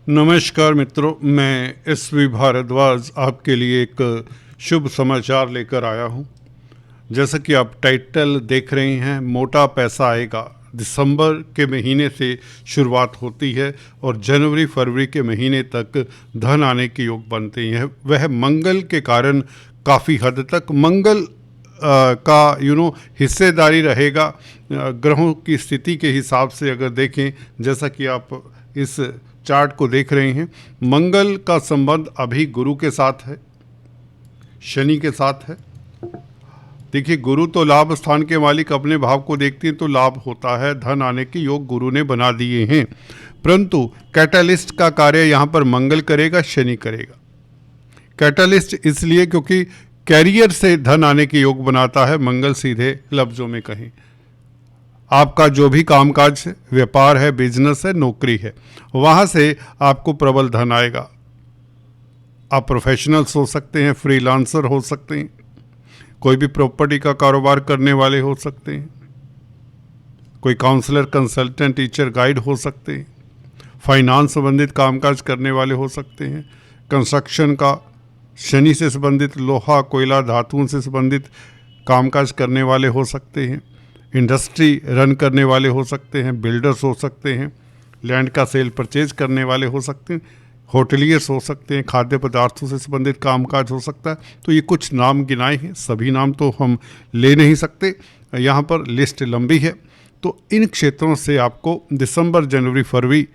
नमस्कार मित्रों, मैं एस.वी. भारद्वाज आपके लिए एक शुभ समाचार लेकर आया हूं। जैसा कि आप टाइटल देख रहे हैं, मोटा पैसा आएगा। दिसंबर के महीने से शुरुआत होती है और जनवरी फरवरी के महीने तक धन आने के योग बनते हैं। वह मंगल के कारण काफ़ी हद तक मंगल का हिस्सेदारी रहेगा। ग्रहों की स्थिति के हिसाब से अगर देखें, जैसा कि आप इस चार्ट को देख रहे हैं, मंगल का संबंध अभी गुरु के साथ है, शनि के साथ है। देखिए, गुरु तो लाभ स्थान के मालिक अपने भाव को देखते हैं तो लाभ होता है, धन आने के योग गुरु ने बना दिए हैं। परंतु कैटलिस्ट का कार्य यहाँ पर मंगल करेगा, शनि करेगा। कैटलिस्ट इसलिए क्योंकि कैरियर से धन आने के योग बनाता है मंगल। सीधे लफ्जों में कहें, आपका जो भी कामकाज है, व्यापार है, बिजनेस है, नौकरी है, वहाँ से आपको प्रबल धन आएगा। आप प्रोफेशनल्स हो सकते हैं, फ्रीलांसर हो सकते हैं, कोई भी प्रॉपर्टी का कारोबार करने वाले हो सकते हैं, कोई काउंसलर, कंसल्टेंट, टीचर, गाइड हो सकते हैं, फाइनेंस संबंधित कामकाज करने वाले हो सकते हैं, कंस्ट्रक्शन का, शनि से संबंधित, लोहा, कोयला, धातुओं से संबंधित कामकाज करने वाले हो सकते हैं, इंडस्ट्री रन करने वाले हो सकते हैं, बिल्डर्स हो सकते हैं, लैंड का सेल परचेज करने वाले हो सकते हैं, होटलियर्स हो सकते हैं, खाद्य पदार्थों से संबंधित कामकाज हो सकता है। तो ये कुछ नाम गिनाए हैं, सभी नाम तो हम ले नहीं सकते, यहाँ पर लिस्ट लंबी है। तो इन क्षेत्रों से आपको दिसंबर, जनवरी, फरवरी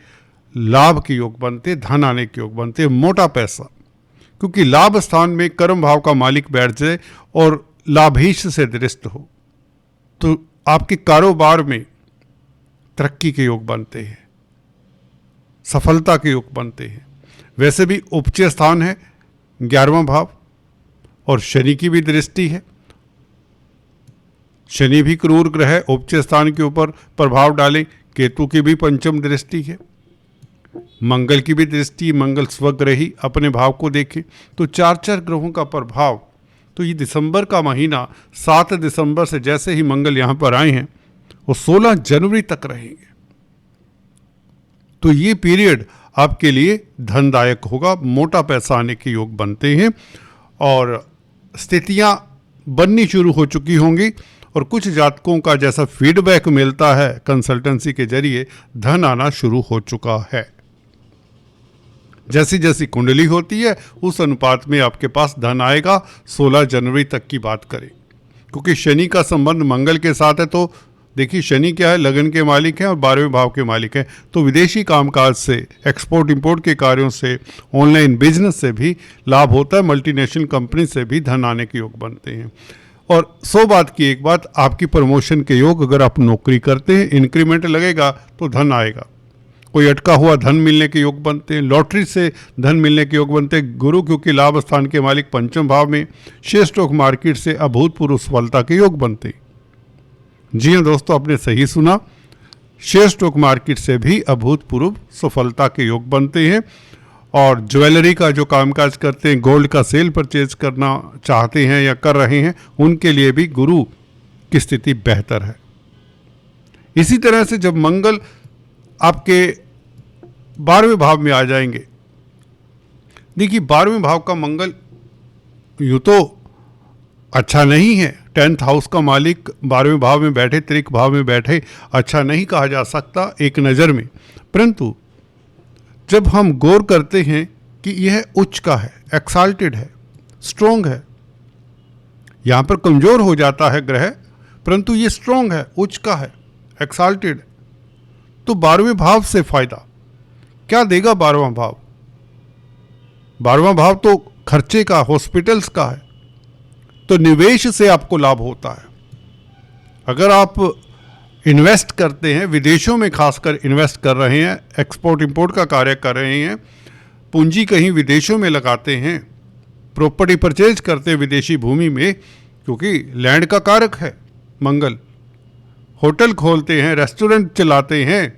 लाभ के योग बनते, धन आने के योग बनते, मोटा पैसा। क्योंकि लाभ स्थान में कर्म भाव का मालिक बैठ जाए और लाभीश से दृष्ट हो तो आपके कारोबार में तरक्की के योग बनते हैं, सफलता के योग बनते हैं। वैसे भी उपच स्थान है 11वां भाव और शनि की भी दृष्टि है। शनि भी क्रूर ग्रह है, उपच स्थान के ऊपर प्रभाव डाले। केतु की भी पंचम दृष्टि है, मंगल की भी दृष्टि, मंगल स्वग्रही अपने भाव को देखें तो 4 ग्रहों का प्रभाव। तो ये दिसंबर का महीना 7 दिसंबर से जैसे ही मंगल यहाँ पर आए हैं वो 16 जनवरी तक रहेंगे। तो ये पीरियड आपके लिए धनदायक होगा, मोटा पैसा आने के योग बनते हैं और स्थितियां बननी शुरू हो चुकी होंगी। और कुछ जातकों का जैसा फीडबैक मिलता है कंसल्टेंसी के जरिए, धन आना शुरू हो चुका है। जैसी जैसी कुंडली होती है उस अनुपात में आपके पास धन आएगा। 16 जनवरी तक की बात करें, क्योंकि शनि का संबंध मंगल के साथ है। तो देखिए, शनि क्या है, लगन के मालिक हैं और 12वें भाव के मालिक हैं। तो विदेशी कामकाज से, एक्सपोर्ट इंपोर्ट के कार्यों से, ऑनलाइन बिजनेस से भी लाभ होता है। मल्टीनेशनल कंपनी से भी धन आने के योग बनते हैं। और 100 बात की एक बात, आपकी प्रमोशन के योग, अगर आप नौकरी करते हैं, इंक्रीमेंट लगेगा तो धन आएगा। कोई अटका हुआ धन मिलने के योग बनते हैं, लॉटरी से धन मिलने के योग बनते हैं। गुरु क्योंकि लाभ स्थान के मालिक पंचम भाव में, शेयर स्टॉक मार्केट से अभूतपूर्व सफलता के योग बनते हैं। जी हाँ दोस्तों, आपने सही सुना, शेयर स्टॉक मार्केट से भी अभूतपूर्व सफलता के योग बनते हैं। और ज्वेलरी का जो कामकाज करते हैं, गोल्ड का सेल परचेज करना चाहते हैं या कर रहे हैं, उनके लिए भी गुरु की स्थिति बेहतर है। इसी तरह से जब मंगल आपके 12वें भाव में आ जाएंगे, देखिए 12वें भाव का मंगल यूँ तो अच्छा नहीं है। 10th हाउस का मालिक 12वें भाव में बैठे, त्रिक भाव में बैठे, अच्छा नहीं कहा जा सकता एक नज़र में। परंतु जब हम गौर करते हैं कि यह उच्च का है, एक्साल्टेड है, स्ट्रोंग है, यहाँ पर कमज़ोर हो जाता है ग्रह, परंतु ये स्ट्रोंग है, उच्च का है, एक्साल्टेड। तो 12वें भाव से फायदा क्या देगा? 12वां भाव, 12वां भाव तो खर्चे का, हॉस्पिटल्स का है। तो निवेश से आपको लाभ होता है। अगर आप इन्वेस्ट करते हैं, विदेशों में खासकर इन्वेस्ट कर रहे हैं, एक्सपोर्ट इंपोर्ट का कार्य कर रहे हैं, पूंजी कहीं विदेशों में लगाते हैं, प्रॉपर्टी परचेज करते हैं विदेशी भूमि में, क्योंकि लैंड का कारक है मंगल, होटल खोलते हैं, रेस्टोरेंट चलाते हैं,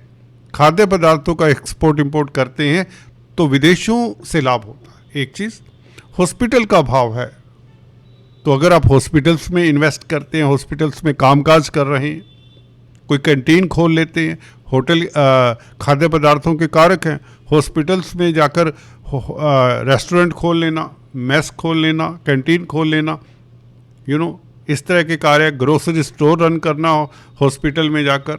खाद्य पदार्थों का एक्सपोर्ट इंपोर्ट करते हैं, तो विदेशों से लाभ होता है। एक चीज़ हॉस्पिटल का भाव है, तो अगर आप हॉस्पिटल्स में इन्वेस्ट करते हैं, हॉस्पिटल्स में कामकाज कर रहे हैं, कोई कैंटीन खोल लेते हैं, होटल खाद्य पदार्थों के कारक हैं, हॉस्पिटल्स में जाकर रेस्टोरेंट खोल लेना, मेस खोल लेना, कैंटीन खोल लेना, इस तरह के कार्य, ग्रोसरी स्टोर रन करना हो हॉस्पिटल में जाकर,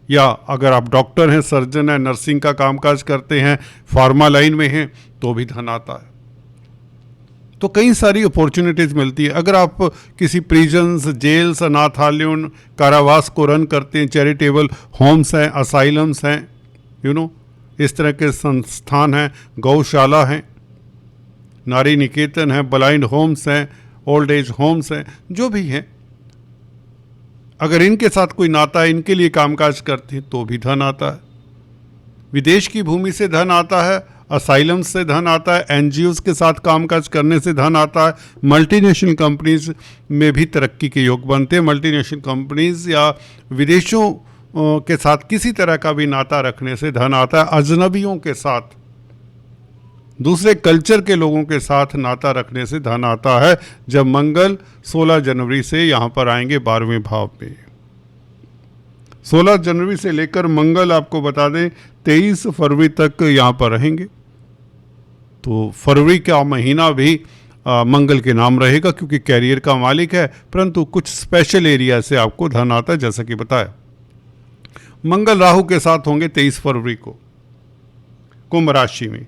या अगर आप डॉक्टर हैं, सर्जन हैं, नर्सिंग का कामकाज करते हैं, फार्मा लाइन में हैं, तो भी धन आता है। तो कई सारी अपॉर्चुनिटीज़ मिलती है। अगर आप किसी प्रिजन्स, जेल्स, अनाथालयों, कारावास को रन करते हैं, चैरिटेबल होम्स हैं, असाइलम्स हैं, इस तरह के संस्थान हैं, गौशाला हैं, नारी निकेतन है, ब्लाइंड होम्स हैं, ओल्ड एज होम्स हैं, जो भी हैं, अगर इनके साथ कोई नाता है, इनके लिए कामकाज करते हैं, तो भी धन आता है। विदेश की भूमि से धन आता है, असाइलम से धन आता है, एनजीओज के साथ कामकाज करने से धन आता है, मल्टीनेशनल कंपनीज में भी तरक्की के योग बनते हैं। मल्टीनेशनल कंपनीज या विदेशों के साथ किसी तरह का भी नाता रखने से धन आता है। अजनबियों के साथ, दूसरे कल्चर के लोगों के साथ नाता रखने से धन आता है। जब मंगल 16 जनवरी से यहाँ पर आएंगे 12वें भाव में। 16 जनवरी से लेकर मंगल, आपको बता दें, 23 फरवरी तक यहाँ पर रहेंगे। तो फरवरी का महीना भी मंगल के नाम रहेगा, क्योंकि कैरियर का मालिक है, परंतु कुछ स्पेशल एरिया से आपको धन आता है, जैसा कि बताया। मंगल राहु के साथ होंगे 23 फरवरी को कुंभ राशि में,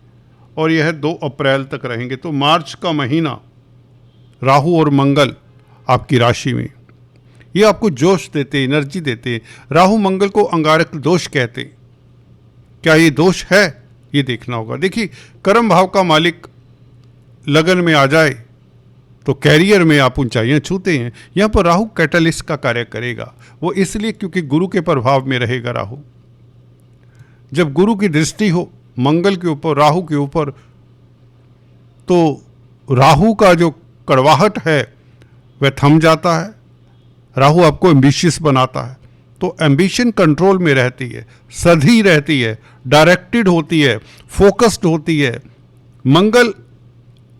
और यह 2 अप्रैल तक रहेंगे। तो मार्च का महीना राहु और मंगल आपकी राशि में, ये आपको जोश देते, एनर्जी देते। राहु मंगल को अंगारक दोष कहते। क्या ये दोष है, ये देखना होगा। देखिए, कर्म भाव का मालिक लगन में आ जाए तो कैरियर में आप ऊंचाइयां छूते हैं। यहाँ पर राहु कैटलिस्ट का कार्य करेगा। वो इसलिए क्योंकि गुरु के प्रभाव में रहेगा राहु। जब गुरु की दृष्टि हो मंगल के ऊपर, राहु के ऊपर, तो राहु का जो कड़वाहट है वह थम जाता है। राहु आपको एम्बिशियस बनाता है, तो एम्बिशन कंट्रोल में रहती है, सधी रहती है, डायरेक्टेड होती है, फोकस्ड होती है। मंगल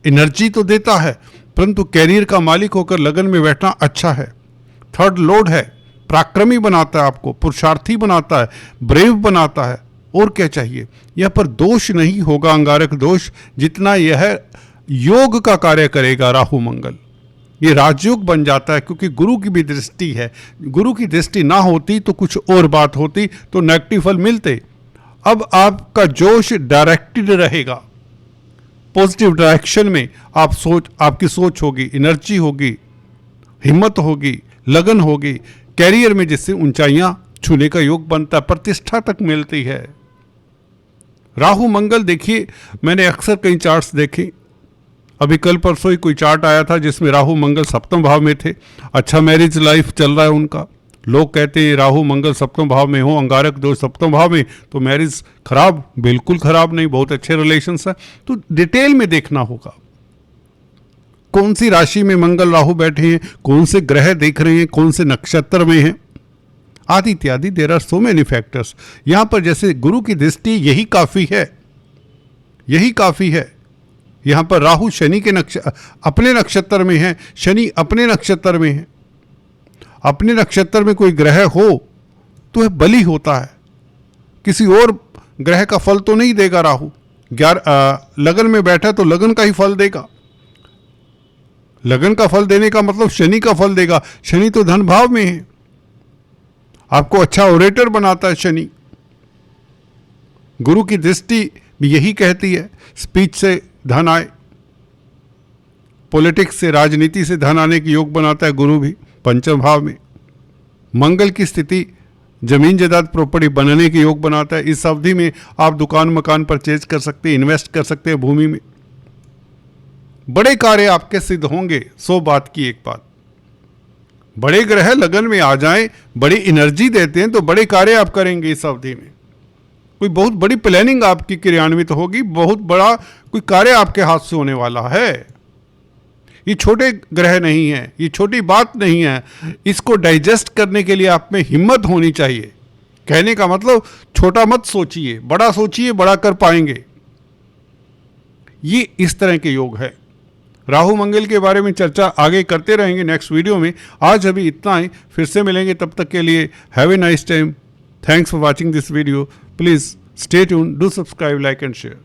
एनर्जी तो देता है, परंतु कैरियर का मालिक होकर लगन में बैठना अच्छा है। थर्ड लॉर्ड है, पराक्रमी बनाता है, आपको पुरुषार्थी बनाता है, ब्रेव बनाता है। और क्या चाहिए। यह पर दोष नहीं होगा अंगारक दोष, जितना यह योग का कार्य करेगा राहु मंगल। ये राजयोग बन जाता है, क्योंकि गुरु की भी दृष्टि है। गुरु की दृष्टि ना होती तो कुछ और बात होती, तो नेगेटिव फल मिलते। अब आपका जोश डायरेक्टेड रहेगा, पॉजिटिव डायरेक्शन में आपकी सोच होगी, एनर्जी होगी, हिम्मत होगी, लगन होगी कैरियर में, जिससे ऊंचाइयां छूने का योग बनता है, प्रतिष्ठा तक मिलती है। राहु मंगल, देखिए मैंने अक्सर कई चार्ट्स देखे, अभी कल परसों ही कोई चार्ट आया था जिसमें राहु मंगल सप्तम भाव में थे। अच्छा मैरिज लाइफ चल रहा है उनका। लोग कहते हैं राहु मंगल सप्तम भाव में हो, अंगारक दोष सप्तम भाव में, तो मैरिज खराब। बिल्कुल खराब नहीं, बहुत अच्छे रिलेशंस हैं। तो डिटेल में देखना होगा कौन सी राशि में मंगल राहु बैठे हैं, कौन से ग्रह देख रहे हैं, कौन से नक्षत्र में हैं, आदि इत्यादि। There are so many factors. यहां पर जैसे गुरु की दृष्टि यही काफी है, यही काफी है। यहां पर राहु शनि के अपने नक्षत्र में है, शनि अपने नक्षत्र में है। अपने नक्षत्र में कोई ग्रह हो तो वह बली होता है, किसी और ग्रह का फल तो नहीं देगा। राहु लगन में बैठा तो लगन का ही फल देगा। लगन का फल देने का मतलब शनि का फल देगा। शनि तो धन भाव में है, आपको अच्छा ओरेटर बनाता है शनि। गुरु की दृष्टि भी यही कहती है, स्पीच से धन आए, पॉलिटिक्स से, राजनीति से धन आने की योग बनाता है गुरु भी पंचम भाव में। मंगल की स्थिति जमीन जायदाद प्रॉपर्टी बनने के योग बनाता है। इस अवधि में आप दुकान मकान परचेज कर सकते हैं, इन्वेस्ट कर सकते हैं भूमि में। बड़े कार्य आपके सिद्ध होंगे। 100 बात की एक बात, बड़े ग्रह लगन में आ जाएं, बड़ी एनर्जी देते हैं, तो बड़े कार्य आप करेंगे इस अवधि में। कोई बहुत बड़ी प्लानिंग आपकी क्रियान्वित होगी, बहुत बड़ा कोई कार्य आपके हाथ से होने वाला है। ये छोटे ग्रह नहीं है, ये छोटी बात नहीं है। इसको डाइजेस्ट करने के लिए आप में हिम्मत होनी चाहिए। कहने का मतलब छोटा मत सोचिए, बड़ा सोचिए, बड़ा कर पाएंगे। ये इस तरह के योग है। राहु मंगल के बारे में चर्चा आगे करते रहेंगे नेक्स्ट वीडियो में। आज अभी इतना ही, फिर से मिलेंगे, तब तक के लिए have a nice time. Thanks for watching this video. Please Stay tuned, do subscribe, like and share.